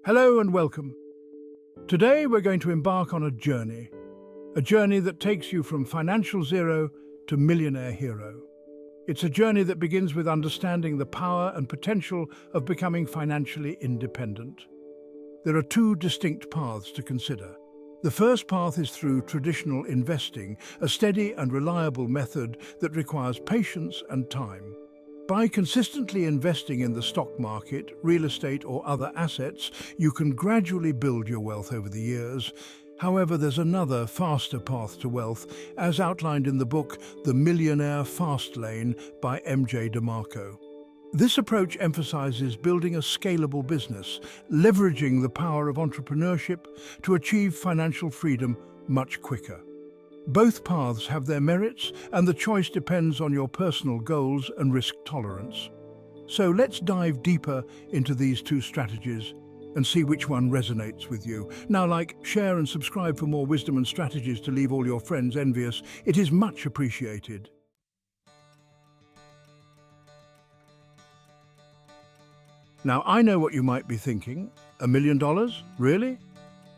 Hello and welcome. Today we're going to embark on a journey that takes you from financial zero to millionaire hero. It's a journey that begins with understanding the power and potential of becoming financially independent. There are two distinct paths to consider. The first path is through traditional investing, a steady and reliable method that requires patience and time. By consistently investing in the stock market, real estate or other assets, you can gradually build your wealth over the years. However, there's another, faster path to wealth, as outlined in the book The Millionaire Fastlane by MJ DeMarco. This approach emphasizes building a scalable business, leveraging the power of entrepreneurship to achieve financial freedom much quicker. Both paths have their merits, and the choice depends on your personal goals and risk tolerance. So let's dive deeper into these two strategies and see which one resonates with you. Now, like, share and subscribe for more wisdom and strategies to leave all your friends envious. It is much appreciated. Now, I know what you might be thinking. $1 million? Really?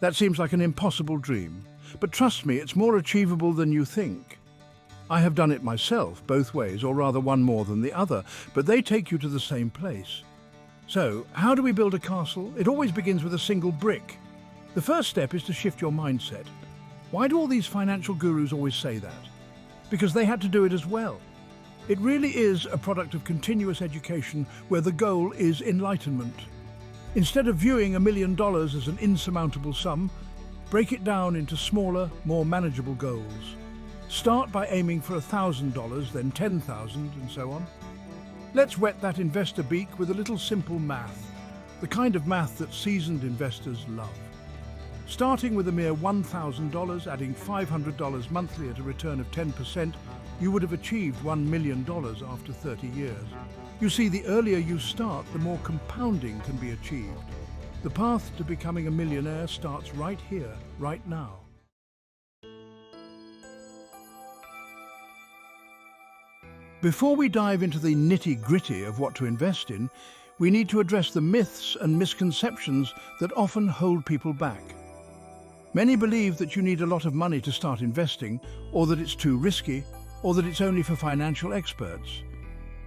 That seems like an impossible dream. But trust me, it's more achievable than you think. I have done it myself, both ways, or rather one more than the other, but they take you to the same place. So, how do we build a castle? It always begins with a single brick. The first step is to shift your mindset. Why do all these financial gurus always say that? Because they had to do it as well. It really is a product of continuous education where the goal is enlightenment. Instead of viewing $1 million as an insurmountable sum, break it down into smaller, more manageable goals. Start by aiming for $1,000, then $10,000, and so on. Let's whet that investor beak with a little simple math, the kind of math that seasoned investors love. Starting with a mere $1,000, adding $500 monthly at a return of 10%, you would have achieved $1 million after 30 years. You see, the earlier you start, the more compounding can be achieved. The path to becoming a millionaire starts right here, right now. Before we dive into the nitty-gritty of what to invest in, we need to address the myths and misconceptions that often hold people back. Many believe that you need a lot of money to start investing, or that it's too risky, or that it's only for financial experts.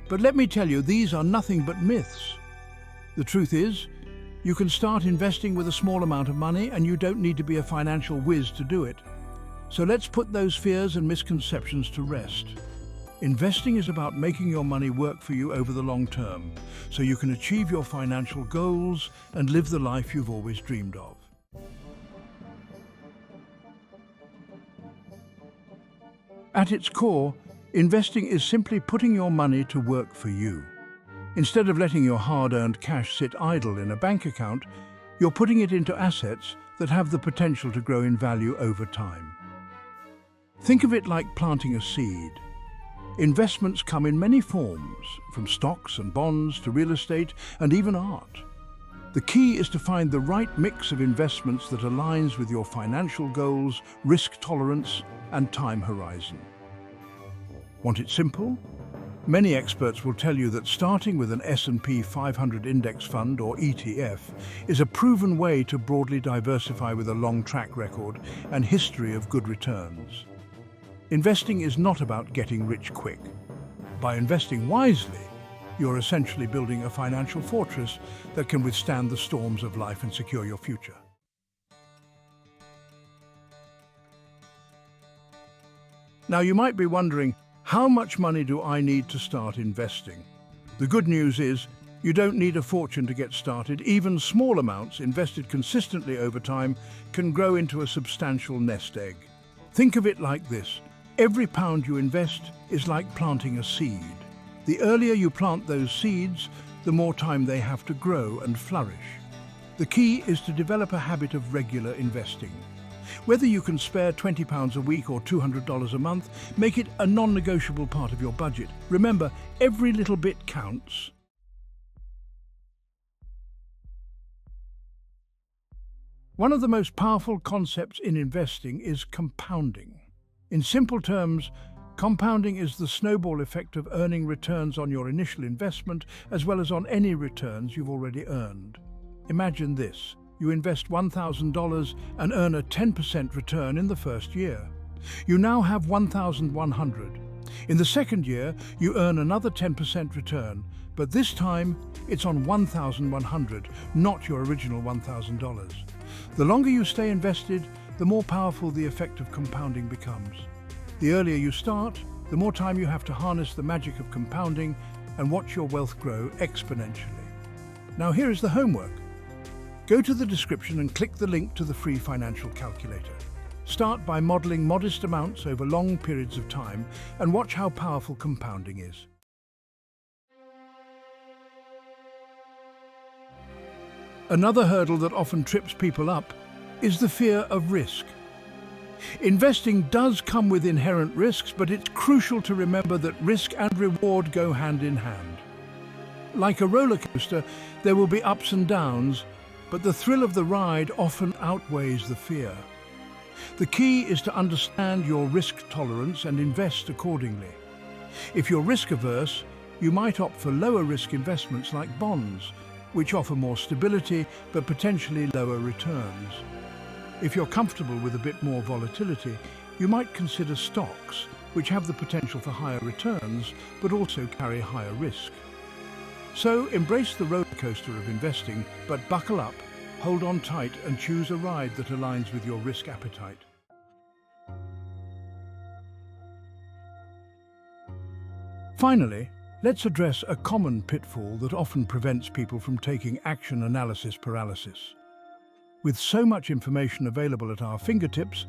But let me tell you, these are nothing but myths. The truth is, you can start investing with a small amount of money, and you don't need to be a financial whiz to do it. So let's put those fears and misconceptions to rest. Investing is about making your money work for you over the long term, so you can achieve your financial goals and live the life you've always dreamed of. At its core, investing is simply putting your money to work for you. Instead of letting your hard-earned cash sit idle in a bank account, you're putting it into assets that have the potential to grow in value over time. Think of it like planting a seed. Investments come in many forms, from stocks and bonds to real estate and even art. The key is to find the right mix of investments that aligns with your financial goals, risk tolerance, and time horizon. Want it simple? Many experts will tell you that starting with an S&P 500 index fund, or ETF, is a proven way to broadly diversify with a long track record and history of good returns. Investing is not about getting rich quick. By investing wisely, you're essentially building a financial fortress that can withstand the storms of life and secure your future. Now, you might be wondering, how much money do I need to start investing? The good news is, you don't need a fortune to get started. Even small amounts invested consistently over time can grow into a substantial nest egg. Think of it like this. Every pound you invest is like planting a seed. The earlier you plant those seeds, the more time they have to grow and flourish. The key is to develop a habit of regular investing. Whether you can spare £20 a week or $200 a month, make it a non-negotiable part of your budget. Remember, every little bit counts. One of the most powerful concepts in investing is compounding. In simple terms, compounding is the snowball effect of earning returns on your initial investment as well as on any returns you've already earned. Imagine this. you invest $1,000 and earn a 10% return in the first year. You now have $1,100. In the second year, you earn another 10% return, but this time it's on $1,100, not your original $1,000. The longer you stay invested, the more powerful the effect of compounding becomes. The earlier you start, the more time you have to harness the magic of compounding and watch your wealth grow exponentially. Now here is the homework. Go to the description and click the link to the free financial calculator. Start by modeling modest amounts over long periods of time and watch how powerful compounding is. Another hurdle that often trips people up is the fear of risk. Investing does come with inherent risks, but it's crucial to remember that risk and reward go hand in hand. Like a roller coaster, there will be ups and downs, but the thrill of the ride often outweighs the fear. The key is to understand your risk tolerance and invest accordingly. If you're risk-averse, you might opt for lower-risk investments like bonds, which offer more stability but potentially lower returns. If you're comfortable with a bit more volatility, you might consider stocks, which have the potential for higher returns but also carry higher risk. So embrace the roller coaster of investing, but buckle up, hold on tight and choose a ride that aligns with your risk appetite. Finally, let's address a common pitfall that often prevents people from taking action: analysis paralysis. With so much information available at our fingertips,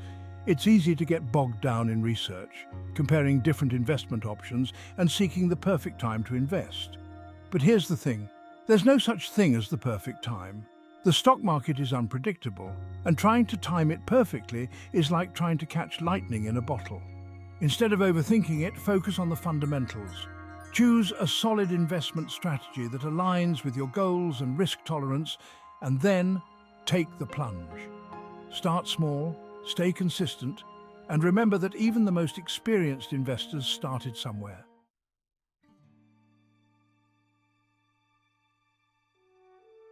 it's easy to get bogged down in research, comparing different investment options and seeking the perfect time to invest. But here's the thing, there's no such thing as the perfect time. The stock market is unpredictable, and trying to time it perfectly is like trying to catch lightning in a bottle. Instead of overthinking it, focus on the fundamentals. Choose a solid investment strategy that aligns with your goals and risk tolerance, and then take the plunge. Start small, stay consistent, and remember that even the most experienced investors started somewhere.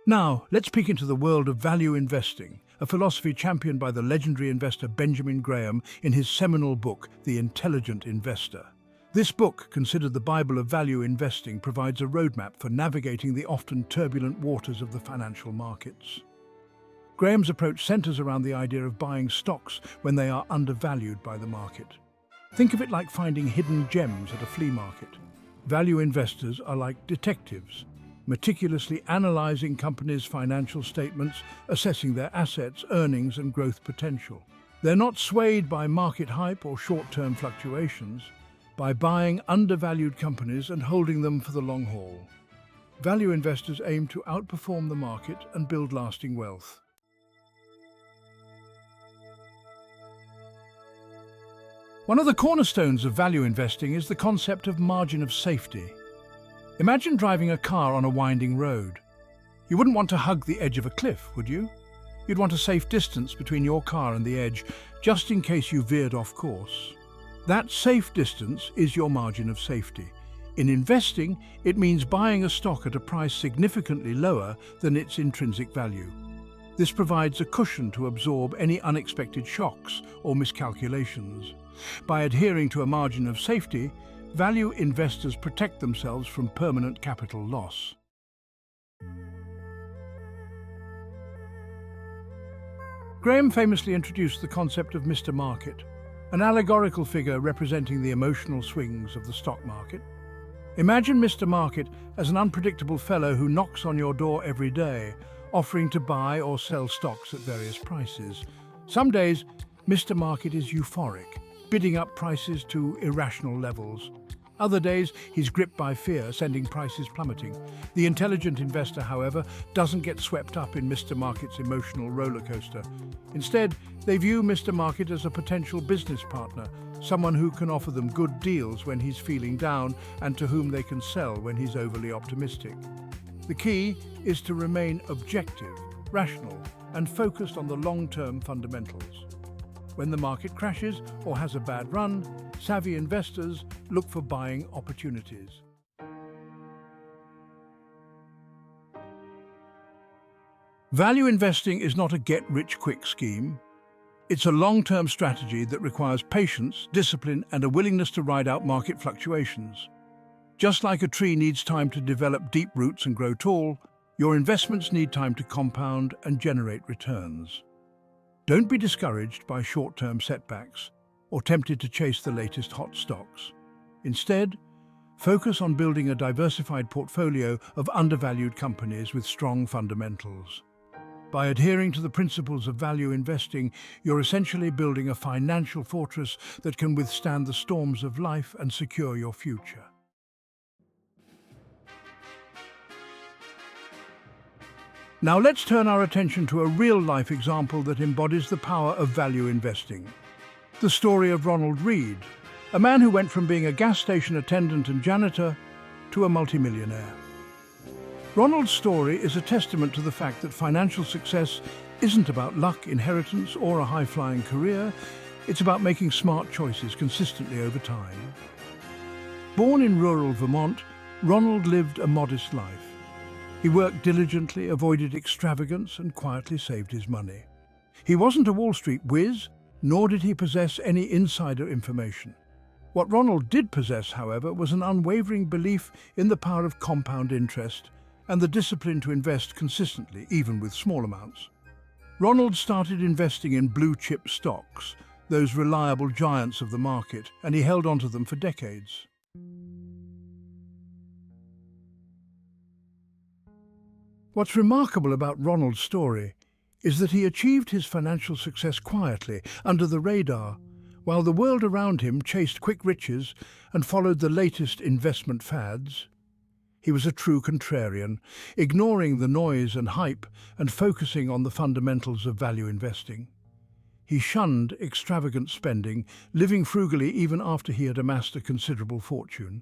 Now, let's peek into the world of value investing, a philosophy championed by the legendary investor Benjamin Graham in his seminal book, The Intelligent Investor. This book, considered the Bible of value investing, provides a roadmap for navigating the often turbulent waters of the financial markets. Graham's approach centers around the idea of buying stocks when they are undervalued by the market. Think of it like finding hidden gems at a flea market. Value investors are like detectives, meticulously analyzing companies' financial statements, assessing their assets, earnings, and growth potential. They're not swayed by market hype or short-term fluctuations, by buying undervalued companies and holding them for the long haul. Value investors aim to outperform the market and build lasting wealth. One of the cornerstones of value investing is the concept of margin of safety. Imagine driving a car on a winding road. You wouldn't want to hug the edge of a cliff, would you? You'd want a safe distance between your car and the edge, just in case you veered off course. That safe distance is your margin of safety. In investing, it means buying a stock at a price significantly lower than its intrinsic value. This provides a cushion to absorb any unexpected shocks or miscalculations. By adhering to a margin of safety, value investors protect themselves from permanent capital loss. Graham famously introduced the concept of Mr. Market, an allegorical figure representing the emotional swings of the stock market. Imagine Mr. Market as an unpredictable fellow who knocks on your door every day, offering to buy or sell stocks at various prices. Some days, Mr. Market is euphoric, bidding up prices to irrational levels. Other days, he's gripped by fear, sending prices plummeting. The intelligent investor, however, doesn't get swept up in Mr. Market's emotional roller coaster. Instead, they view Mr. Market as a potential business partner, someone who can offer them good deals when he's feeling down and to whom they can sell when he's overly optimistic. The key is to remain objective, rational, and focused on the long-term fundamentals. When the market crashes or has a bad run, savvy investors look for buying opportunities. Value investing is not a get-rich-quick scheme. It's a long-term strategy that requires patience, discipline, and a willingness to ride out market fluctuations. Just like a tree needs time to develop deep roots and grow tall, your investments need time to compound and generate returns. Don't be discouraged by short-term setbacks or tempted to chase the latest hot stocks. Instead, focus on building a diversified portfolio of undervalued companies with strong fundamentals. By adhering to the principles of value investing, you're essentially building a financial fortress that can withstand the storms of life and secure your future. Now let's turn our attention to a real-life example that embodies the power of value investing. The story of Ronald Read, a man who went from being a gas station attendant and janitor to a multimillionaire. Ronald's story is a testament to the fact that financial success isn't about luck, inheritance, or a high-flying career. It's about making smart choices consistently over time. Born in rural Vermont, Ronald lived a modest life. He worked diligently, avoided extravagance, and quietly saved his money. He wasn't a Wall Street whiz, nor did he possess any insider information. What Ronald did possess, however, was an unwavering belief in the power of compound interest and the discipline to invest consistently, even with small amounts. Ronald started investing in blue-chip stocks, those reliable giants of the market, and he held onto them for decades. What's remarkable about Ronald's story is that he achieved his financial success quietly, under the radar, while the world around him chased quick riches and followed the latest investment fads. He was a true contrarian, ignoring the noise and hype and focusing on the fundamentals of value investing. He shunned extravagant spending, living frugally even after he had amassed a considerable fortune.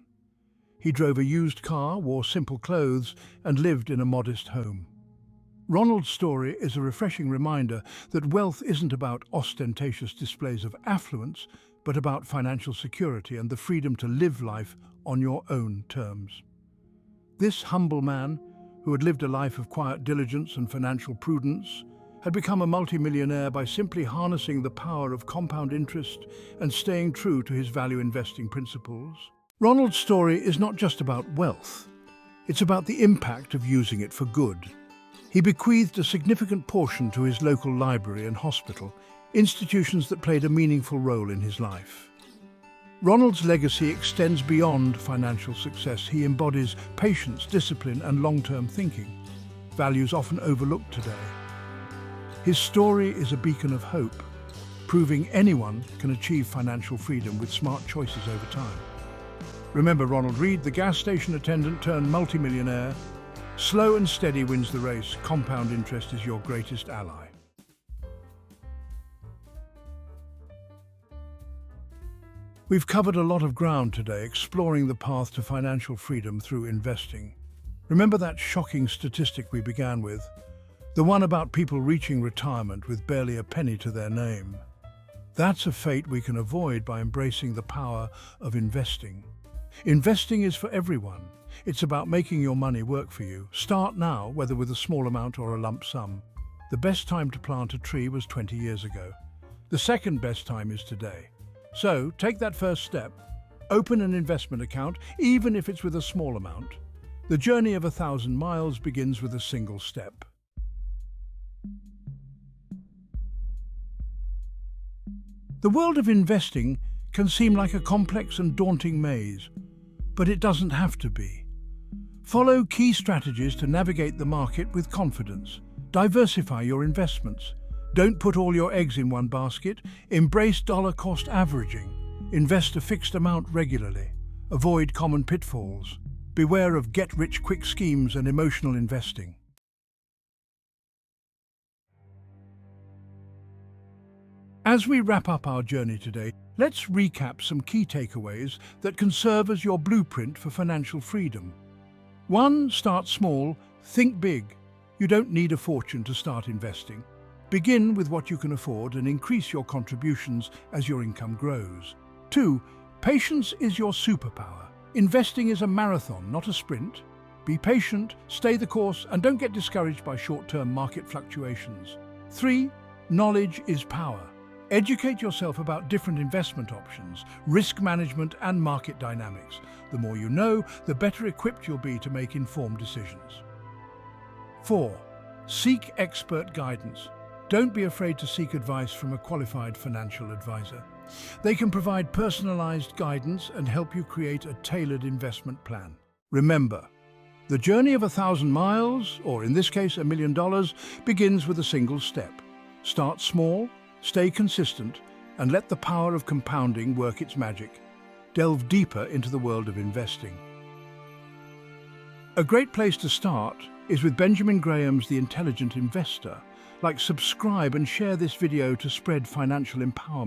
He drove a used car, wore simple clothes, and lived in a modest home. Ronald's story is a refreshing reminder that wealth isn't about ostentatious displays of affluence, but about financial security and the freedom to live life on your own terms. This humble man, who had lived a life of quiet diligence and financial prudence, had become a multimillionaire by simply harnessing the power of compound interest and staying true to his value investing principles. Ronald's story is not just about wealth. It's about the impact of using it for good. He bequeathed a significant portion to his local library and hospital, institutions that played a meaningful role in his life. Ronald's legacy extends beyond financial success. He embodies patience, discipline, and long-term thinking, values often overlooked today. His story is a beacon of hope, proving anyone can achieve financial freedom with smart choices over time. Remember Ronald Read, the gas station attendant turned multimillionaire. Slow and steady wins the race. Compound interest is your greatest ally. We've covered a lot of ground today, exploring the path to financial freedom through investing. Remember that shocking statistic we began with? The one about people reaching retirement with barely a penny to their name. That's a fate we can avoid by embracing the power of investing. Investing is for everyone. It's about making your money work for you. Start now, whether with a small amount or a lump sum. The best time to plant a tree was 20 years ago. The second best time is today. So, take that first step. Open an investment account, even if it's with a small amount. The journey of 1,000 miles begins with a single step. The world of investing can seem like a complex and daunting maze, but it doesn't have to be. Follow key strategies to navigate the market with confidence. Diversify your investments. Don't put all your eggs in one basket. Embrace dollar-cost averaging. Invest a fixed amount regularly. Avoid common pitfalls. Beware of get-rich-quick schemes and emotional investing. As we wrap up our journey today, let's recap some key takeaways that can serve as your blueprint for financial freedom. 1. Start small, think big. You don't need a fortune to start investing. Begin with what you can afford and increase your contributions as your income grows. 2. Patience is your superpower. Investing is a marathon, not a sprint. Be patient, stay the course, and don't get discouraged by short-term market fluctuations. 3. Knowledge is power. Educate yourself about different investment options, risk management, and market dynamics. The more you know, the better equipped you'll be to make informed decisions. 4. Seek expert guidance. Don't be afraid to seek advice from a qualified financial advisor. They can provide personalized guidance and help you create a tailored investment plan. Remember, the journey of 1,000 miles, or in this case $1 million, begins with a single step. Start small, stay consistent, and let the power of compounding work its magic. Delve deeper into the world of investing. A great place to start is with Benjamin Graham's The Intelligent Investor. Subscribe and share this video to spread financial empowerment.